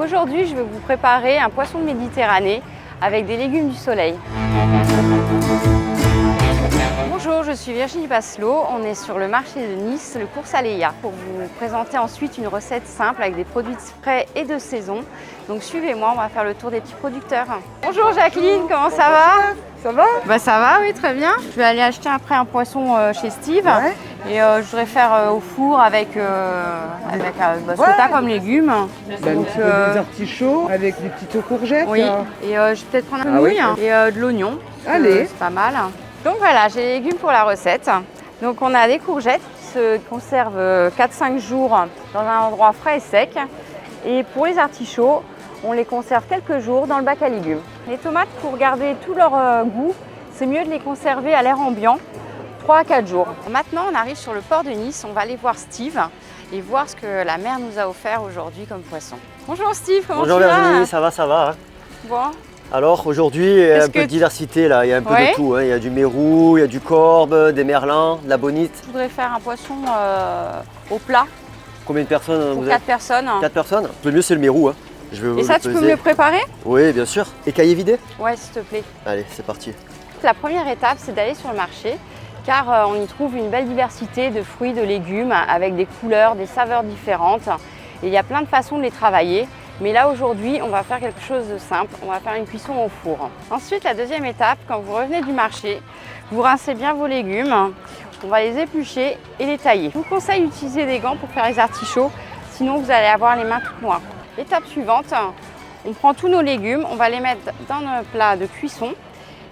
Aujourd'hui, je vais vous préparer un poisson de Méditerranée avec des légumes du soleil. Bonjour, je suis Virginie Basselot. On est sur le marché de Nice, le cours Saléya, pour vous présenter ensuite une recette simple avec des produits frais et de saison. Donc suivez-moi, on va faire le tour des petits producteurs. Bonjour Jacqueline, comment ça va? Ça va? Bah ça va, oui, très bien. Je vais aller acheter après un poisson chez Steve. Ouais. Et je voudrais faire au four avec ce que tu as comme légumes. Donc, des artichauts avec des petites courgettes. Oui, Là. et je vais peut-être prendre un Ah oui. nouille et de l'oignon. Allez. C'est pas mal. Donc voilà, j'ai les légumes pour la recette. Donc on a des courgettes qui se conservent 4-5 jours dans un endroit frais et sec. Et pour les artichauts, on les conserve quelques jours dans le bac à légumes. Les tomates, pour garder tout leur goût, c'est mieux de les conserver à l'air ambiant 3 à 4 jours. Maintenant, on arrive sur le port de Nice. On va aller voir Steve et voir ce que la mer nous a offert aujourd'hui comme poisson. Bonjour Steve, comment Bonjour tu vas? Virginie, ça va, ça va. Bon. Alors aujourd'hui, il y a un peu de diversité là, il y a un peu de tout. Hein. Il y a du mérou, il y a du corbe, des merlans, de la bonite. Je voudrais faire un poisson au plat Combien de personnes pour vous 4 êtes? personnes. 4 personnes. Le mieux c'est le mérou. Hein. Je vais Et vous ça, le tu peux peser. me le préparer? Oui, bien sûr. Et cahier vidé? Ouais, s'il te plaît. Allez, c'est parti. La première étape, c'est d'aller sur le marché car on y trouve une belle diversité de fruits, de légumes avec des couleurs, des saveurs différentes. Et il y a plein de façons de les travailler. Mais là, aujourd'hui, on va faire quelque chose de simple. On va faire une cuisson au four. Ensuite, la deuxième étape, quand vous revenez du marché, vous rincez bien vos légumes. On va les éplucher et les tailler. Je vous conseille d'utiliser des gants pour faire les artichauts, sinon vous allez avoir les mains toutes noires. Étape suivante, on prend tous nos légumes, on va les mettre dans un plat de cuisson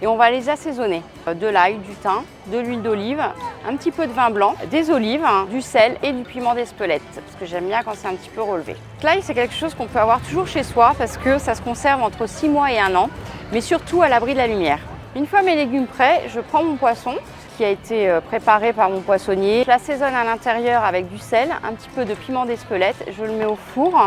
et on va les assaisonner. De l'ail, du thym, de l'huile d'olive, un petit peu de vin blanc, des olives, du sel et du piment d'Espelette, parce que j'aime bien quand c'est un petit peu relevé. L'ail, c'est quelque chose qu'on peut avoir toujours chez soi parce que ça se conserve entre 6 mois et 1 an, mais surtout à l'abri de la lumière. Une fois mes légumes prêts, je prends mon poisson qui a été préparé par mon poissonnier. Je l'assaisonne à l'intérieur avec du sel, un petit peu de piment d'Espelette. Je le mets au four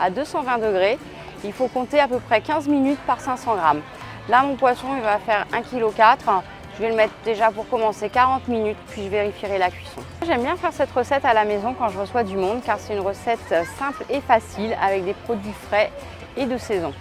à 220 degrés. Il faut compter à peu près 15 minutes par 500 grammes. Là, mon poisson, il va faire 1,4 kg. Je vais le mettre déjà pour commencer 40 minutes, puis je vérifierai la cuisson. J'aime bien faire cette recette à la maison quand je reçois du monde, car c'est une recette simple et facile avec des produits frais et de saison.